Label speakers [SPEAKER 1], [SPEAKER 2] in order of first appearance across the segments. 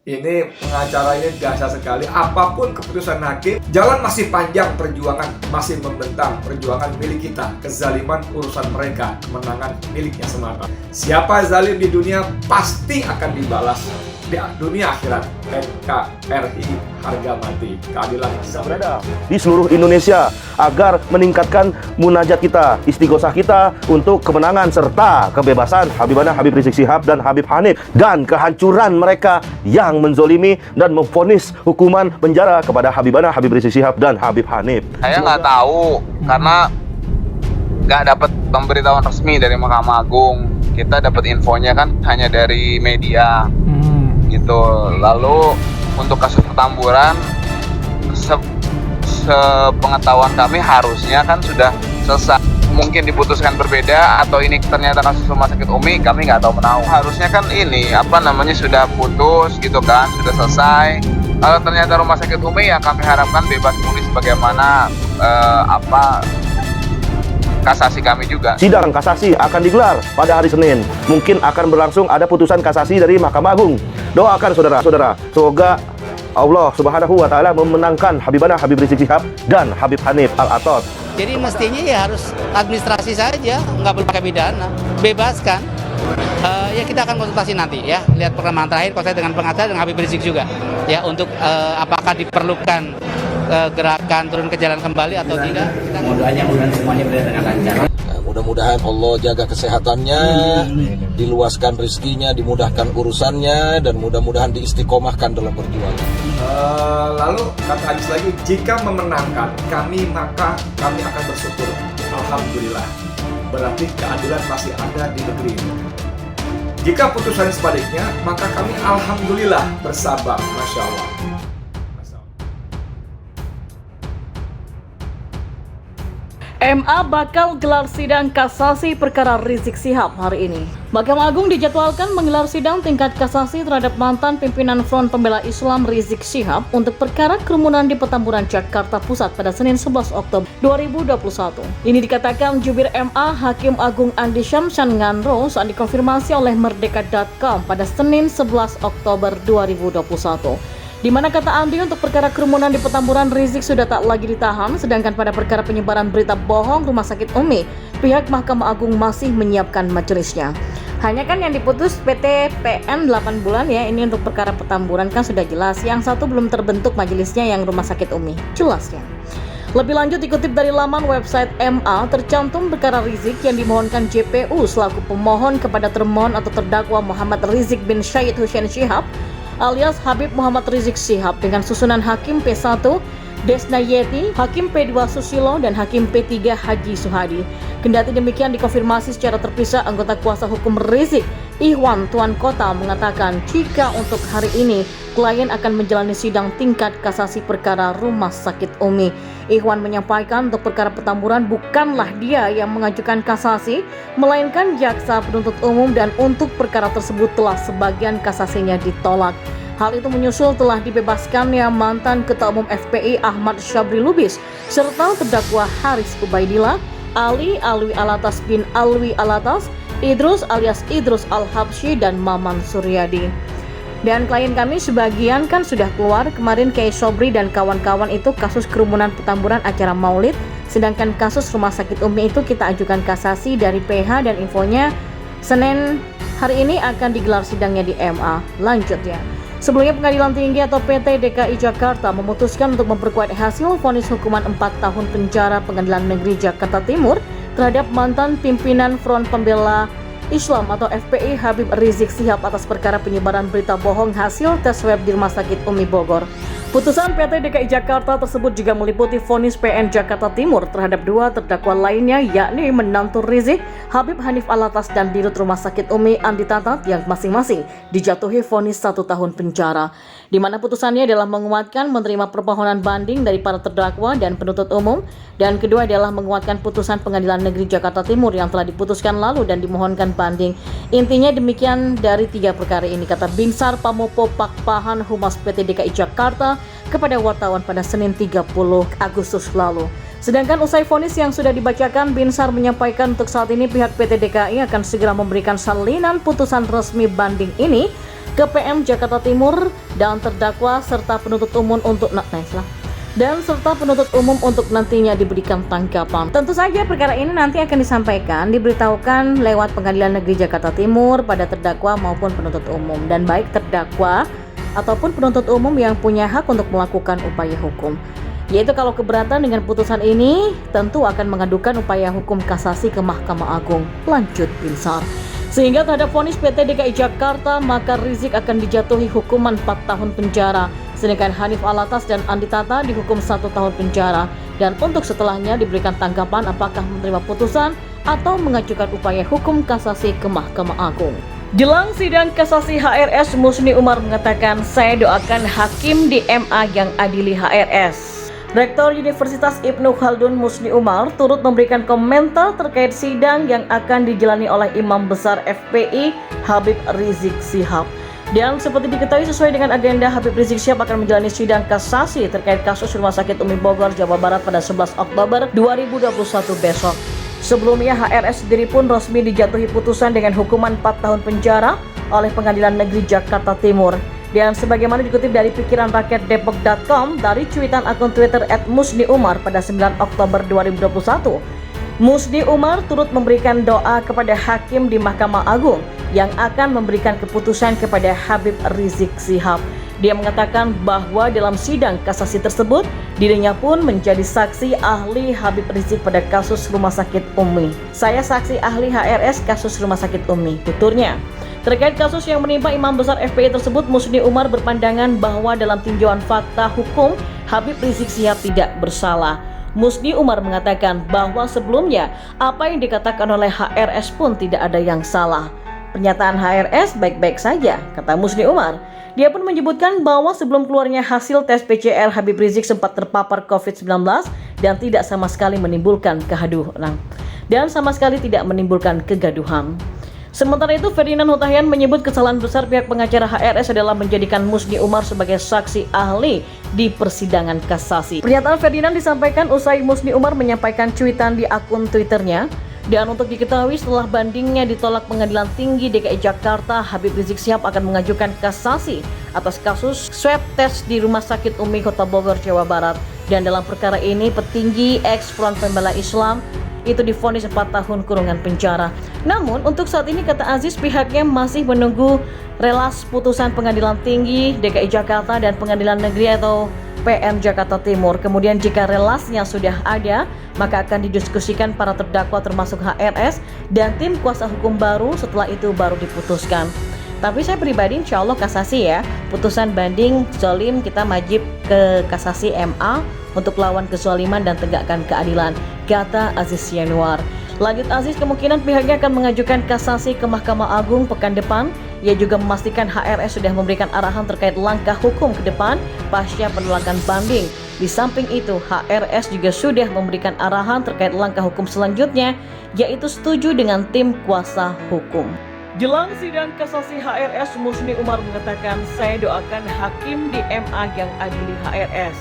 [SPEAKER 1] Ini pengacara ini dahsyat sekali. Apapun keputusan hakim, jalan masih panjang, perjuangan masih membentang. Perjuangan milik kita, kezaliman urusan mereka, kemenangan miliknya semata. Siapa zalim di dunia pasti akan dibalas di dunia akhirat. NKRI harga mati, keadilan bisa
[SPEAKER 2] berada di seluruh Indonesia agar meningkatkan munajat kita, istighosah kita untuk kemenangan serta kebebasan Habibana Habib Rizik Syihab dan Habib Hanif, dan kehancuran mereka yang menzolimi dan memvonis hukuman penjara kepada Habibana Habib Rizik Syihab dan Habib Hanif.
[SPEAKER 3] Saya nggak tahu karena nggak dapat pemberitahuan resmi dari Mahkamah Agung. Kita dapat infonya kan hanya dari media gitu. Lalu untuk kasus Petamburan, sepengetahuan kami harusnya kan sudah selesai. Mungkin diputuskan berbeda atau ini ternyata kasus rumah sakit Umi, kami nggak tahu menahu. Harusnya kan ini sudah putus gitu kan, sudah selesai. Kalau ternyata rumah sakit Umi, ya kami harapkan bebas murni sebagaimana kasasi kami juga.
[SPEAKER 2] Sidang kasasi akan digelar pada hari Senin. Mungkin akan berlangsung ada putusan kasasi dari Mahkamah Agung. Doakan saudara-saudara, semoga Allah Subhanahu wa Ta'ala memenangkan Habibana Habib Rizik Syihab dan Habib Hanif Al-Athar.
[SPEAKER 4] Jadi mestinya ya harus administrasi saja, nggak perlu pakai pidana, bebaskan. Ya kita akan konsultasi nanti ya, lihat perkembangan terakhir konsultasi dengan pengacara dan Habib Rizik juga ya, untuk apakah diperlukan gerakan turun ke jalan kembali atau tidak.
[SPEAKER 5] Mudah-mudahan semuanya berjalan dengan lancar.
[SPEAKER 6] Mudah-mudahan Allah jaga kesehatannya, diluaskan rezekinya, dimudahkan urusannya, dan mudah-mudahan diistiqomahkan dalam perjuangan.
[SPEAKER 1] Lalu kata hadis lagi, jika memenangkan kami maka kami akan bersyukur. Alhamdulillah. Berarti keadilan masih ada di negeri ini. Jika putusan sebaliknya, maka kami alhamdulillah bersabar. Masya Allah.
[SPEAKER 7] MA bakal gelar sidang kasasi perkara Rizik Syihab hari ini. Mahkamah Agung dijadwalkan menggelar sidang tingkat kasasi terhadap mantan pimpinan Front Pembela Islam Rizik Syihab untuk perkara kerumunan di Petamburan, Jakarta Pusat pada Senin 11 Oktober 2021. Ini dikatakan jubir MA Hakim Agung Andi Syamsan Nganro saat dikonfirmasi oleh Merdeka.com pada Senin 11 Oktober 2021. Di mana kata Andi untuk perkara kerumunan di Petamburan, Rizik sudah tak lagi ditahan, sedangkan pada perkara penyebaran berita bohong Rumah Sakit Umi, pihak Mahkamah Agung masih menyiapkan majelisnya. Hanya kan yang diputus PT PN 8 bulan ya, ini untuk perkara Petamburan kan sudah jelas, yang satu belum terbentuk majelisnya yang Rumah Sakit Umi, jelas ya. Lebih lanjut dikutip dari laman website MA, tercantum perkara Rizik yang dimohonkan JPU selaku pemohon kepada termohon atau terdakwa Muhammad Rizik bin Syahid Hussein Syihab alias Habib Muhammad Rizik Syihab dengan susunan Hakim P1 Desna Yeti, Hakim P2 Susilo, dan Hakim P3 Haji Suhadi. Kendati demikian dikonfirmasi secara terpisah, anggota kuasa hukum Rizik, Ihwan Tuan Kota, mengatakan jika untuk hari ini klien akan menjalani sidang tingkat kasasi perkara Rumah Sakit Umi. Ihwan menyampaikan untuk perkara Petamburan bukanlah dia yang mengajukan kasasi, melainkan jaksa penuntut umum, dan untuk perkara tersebut telah sebagian kasasinya ditolak. Hal itu menyusul telah dibebaskannya mantan Ketua Umum FPI Ahmad Syabri Lubis serta terdakwa Haris Ubaidillah, Ali Alwi Alatas bin Alwi Alatas, Idrus alias Idrus Al-Habsyi, dan Maman Suryadi. Dan klien kami sebagian kan sudah keluar kemarin, kayak Sobri dan kawan-kawan itu kasus kerumunan Petamburan acara Maulid, sedangkan kasus Rumah Sakit Umi itu kita ajukan kasasi dari PH dan infonya Senin hari ini akan digelar sidangnya di MA. Lanjut ya. Sebelumnya Pengadilan Tinggi atau PT DKI Jakarta memutuskan untuk memperkuat hasil vonis hukuman 4 tahun penjara Pengadilan Negeri Jakarta Timur terhadap mantan pimpinan Front Pembela Islam atau FPI Habib Rizik Syihab atas perkara penyebaran berita bohong hasil tes web di Rumah Sakit Umi Bogor. Putusan PT DKI Jakarta tersebut juga meliputi vonis PN Jakarta Timur terhadap 2 terdakwa lainnya, yakni menantu Rizik, Habib Hanif Alatas, dan Dirut Rumah Sakit Umi Andi Tatat yang masing-masing dijatuhi vonis 1 tahun penjara. Di mana putusannya adalah menguatkan menerima permohonan banding dari para terdakwa dan penuntut umum, dan kedua adalah menguatkan putusan Pengadilan Negeri Jakarta Timur yang telah diputuskan lalu dan dimohonkan banding. Intinya demikian dari 3 perkara ini, kata Binsar Pamupo Pakpahan Humas PT DKI Jakarta kepada wartawan pada Senin 30 Agustus lalu. Sedangkan usai vonis yang sudah dibacakan, Binsar menyampaikan untuk saat ini pihak PT DKI akan segera memberikan salinan putusan resmi banding ini ke PM Jakarta Timur dan terdakwa serta penuntut umum untuk nantinya diberikan tanggapan. Tentu saja perkara ini nanti akan disampaikan, diberitahukan lewat Pengadilan Negeri Jakarta Timur pada terdakwa maupun penuntut umum, dan baik terdakwa ataupun penuntut umum yang punya hak untuk melakukan upaya hukum. Yaitu kalau keberatan dengan putusan ini, tentu akan mengadukan upaya hukum kasasi ke Mahkamah Agung. Lanjut Binsar. Sehingga terhadap vonis PT DKI Jakarta, maka Rizik akan dijatuhi hukuman 4 tahun penjara. Sedangkan Hanif Alatas dan Andi Tata dihukum 1 tahun penjara. Dan untuk setelahnya diberikan tanggapan apakah menerima putusan atau mengajukan upaya hukum kasasi ke Mahkamah Agung. Jelang sidang kasasi HRS, Musni Umar mengatakan, saya doakan hakim di MA yang adili HRS. Rektor Universitas Ibnu Khaldun Musni Umar turut memberikan komentar terkait sidang yang akan dijalani oleh Imam Besar FPI Habib Rizik Syihab. Dan seperti diketahui sesuai dengan agenda, Habib Rizik Syihab akan menjalani sidang kasasi terkait kasus Rumah Sakit Umi Bogor, Jawa Barat pada 11 Oktober 2021 besok. Sebelumnya HRS sendiri pun resmi dijatuhi putusan dengan hukuman 4 tahun penjara oleh Pengadilan Negeri Jakarta Timur. Dan sebagaimana dikutip dari pikiranrakyatdepok.com dari cuitan akun Twitter @musniumar pada 9 Oktober 2021, Musni Umar turut memberikan doa kepada hakim di Mahkamah Agung yang akan memberikan keputusan kepada Habib Rizik Syihab. Dia mengatakan bahwa dalam sidang kasasi tersebut, dirinya pun menjadi saksi ahli Habib Rizik pada kasus Rumah Sakit Umi. Saya saksi ahli HRS kasus Rumah Sakit Umi, tuturnya. Terkait kasus yang menimpa Imam Besar FPI tersebut, Musni Umar berpandangan bahwa dalam tinjauan fakta hukum, Habib Rizik Syihab tidak bersalah. Musni Umar mengatakan bahwa sebelumnya apa yang dikatakan oleh HRS pun tidak ada yang salah. Pernyataan HRS baik-baik saja, kata Musni Umar. Dia pun menyebutkan bahwa sebelum keluarnya hasil tes PCR, Habib Rizik sempat terpapar COVID-19 dan tidak sama sekali menimbulkan kegaduhan. Sementara itu, Ferdinand Hutahian menyebut kesalahan besar pihak pengacara HRS adalah menjadikan Musni Umar sebagai saksi ahli di persidangan kasasi. Pernyataan Ferdinand disampaikan usai Musni Umar menyampaikan cuitan di akun Twitternya. Dan untuk diketahui, setelah bandingnya ditolak Pengadilan Tinggi DKI Jakarta, Habib Rizik Syihab akan mengajukan kasasi atas kasus swab test di Rumah Sakit Umi Kota Bogor, Jawa Barat. Dan dalam perkara ini, petinggi ex-Front Pembela Islam itu divonis 4 tahun kurungan penjara. Namun untuk saat ini, kata Aziz, pihaknya masih menunggu relas putusan Pengadilan Tinggi DKI Jakarta dan Pengadilan Negeri atau PM Jakarta Timur. Kemudian jika relasnya sudah ada, maka akan didiskusikan para terdakwa termasuk HRS dan tim kuasa hukum baru. Setelah itu baru diputuskan. Tapi saya pribadi insya Allah kasasi ya. Putusan banding zolim kita wajib ke kasasi MA untuk lawan kezaliman dan tegakkan keadilan, kata Aziz Yanuar. Lanjut Aziz, kemungkinan pihaknya akan mengajukan kasasi ke Mahkamah Agung pekan depan. Ia juga memastikan HRS sudah memberikan arahan terkait langkah hukum ke depan pasca penolakan banding. Di samping itu, HRS juga sudah memberikan arahan terkait langkah hukum selanjutnya, yaitu setuju dengan tim kuasa hukum. Jelang sidang kasasi HRS, Musni Umar mengatakan, saya doakan hakim di MA yang adili HRS.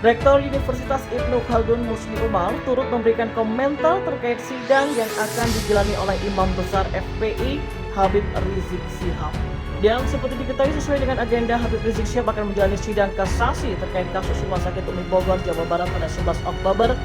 [SPEAKER 7] Rektor Universitas Ibnu Khaldun Musni Umar turut memberikan komentar terkait sidang yang akan dijalani oleh Imam Besar FPI Habib Rizik Syihab. Dan seperti diketahui sesuai dengan agenda, Habib Rizik Syihab akan menjalani sidang kasasi terkait kasus Rumah Sakit Umi Bogor, Jawa Barat pada 11 Oktober